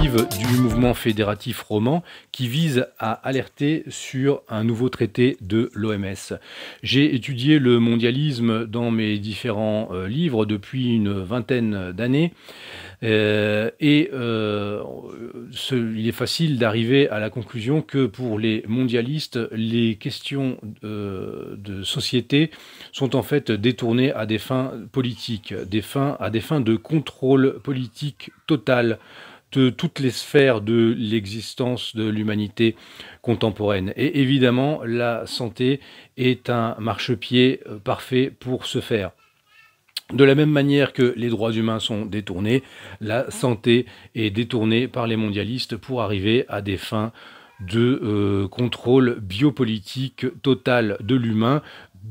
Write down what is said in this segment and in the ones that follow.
initiative du mouvement fédératif roman qui vise à alerter sur un nouveau traité de l'OMS. J'ai étudié le mondialisme dans mes différents livres depuis une vingtaine d'années. Il est facile d'arriver à la conclusion que pour les mondialistes, les questions de société sont en fait détournées à des fins politiques, à des fins de contrôle politique total de toutes les sphères de l'existence de l'humanité contemporaine. Et évidemment, la santé est un marchepied parfait pour ce faire. De la même manière que les droits humains sont détournés, la santé est détournée par les mondialistes pour arriver à des fins de contrôle biopolitique total de l'humain,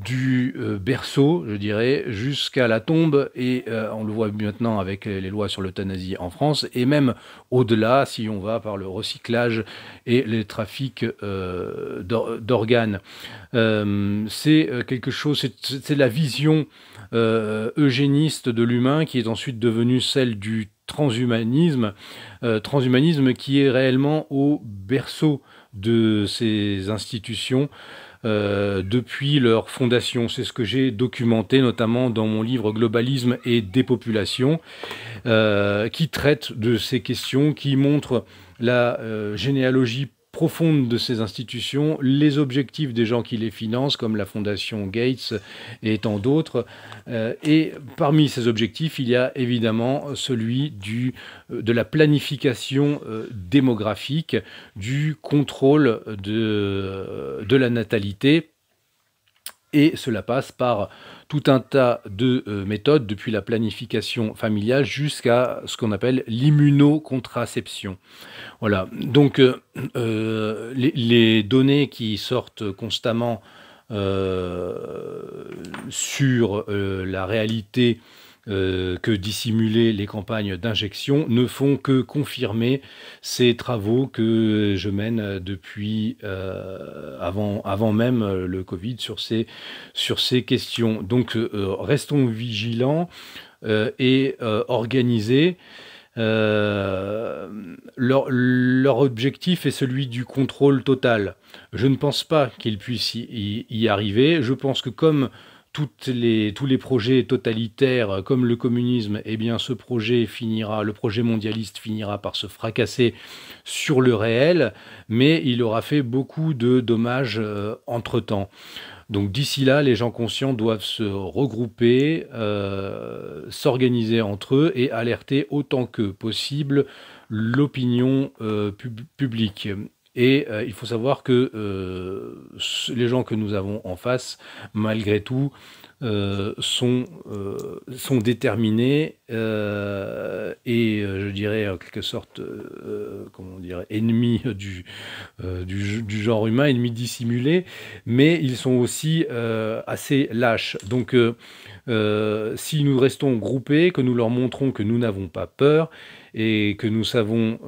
du berceau, je dirais, jusqu'à la tombe, et on le voit maintenant avec les lois sur l'euthanasie en France, et même au-delà, si on va par le recyclage et les trafics d'organes. C'est quelque chose, c'est la vision eugéniste de l'humain qui est ensuite devenue celle du transhumanisme, qui est réellement au berceau de ces institutions depuis leur fondation. C'est ce que j'ai documenté notamment dans mon livre Globalisme et dépopulation, qui traite de ces questions, qui montre la généalogie profonde de ces institutions, les objectifs des gens qui les financent, comme la Fondation Gates et tant d'autres. Et parmi ces objectifs, il y a évidemment celui de la planification démographique, du contrôle de la natalité. Et cela passe par tout un tas de méthodes, depuis la planification familiale jusqu'à ce qu'on appelle l'immunocontraception. Voilà, donc les données qui sortent constamment sur la réalité que dissimulaient les campagnes d'injection ne font que confirmer ces travaux que je mène depuis avant même le Covid sur ces questions. Donc restons vigilants et organisés. Leur objectif est celui du contrôle total. Je ne pense pas qu'ils puissent y arriver. Je pense que comme tous les projets totalitaires, comme le communisme, eh bien le projet mondialiste finira par se fracasser sur le réel, mais il aura fait beaucoup de dommages entre-temps. Donc d'ici là, les gens conscients doivent se regrouper, s'organiser entre eux et alerter autant que possible l'opinion publique. Et il faut savoir que les gens que nous avons en face, malgré tout, sont déterminés et je dirais en quelque sorte ennemis du genre humain, ennemis dissimulés, mais ils sont aussi assez lâches. Donc si nous restons groupés, que nous leur montrons que nous n'avons pas peur et que nous savons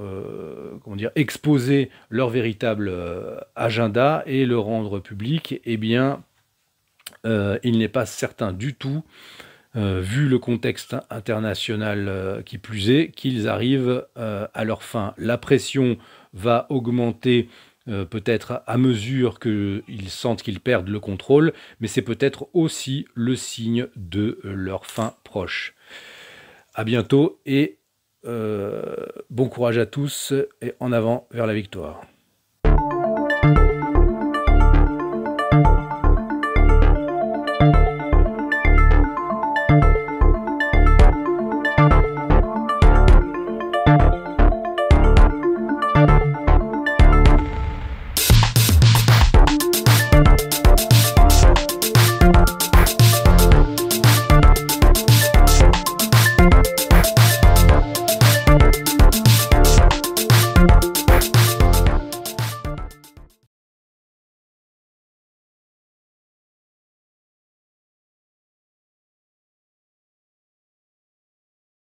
exposer leur véritable agenda et le rendre public, eh bien il n'est pas certain du tout, vu le contexte international qui plus est, qu'ils arrivent à leur fin. La pression va augmenter peut-être à mesure qu'ils sentent qu'ils perdent le contrôle, mais c'est peut-être aussi le signe de leur fin proche. À bientôt et bon courage à tous et en avant vers la victoire.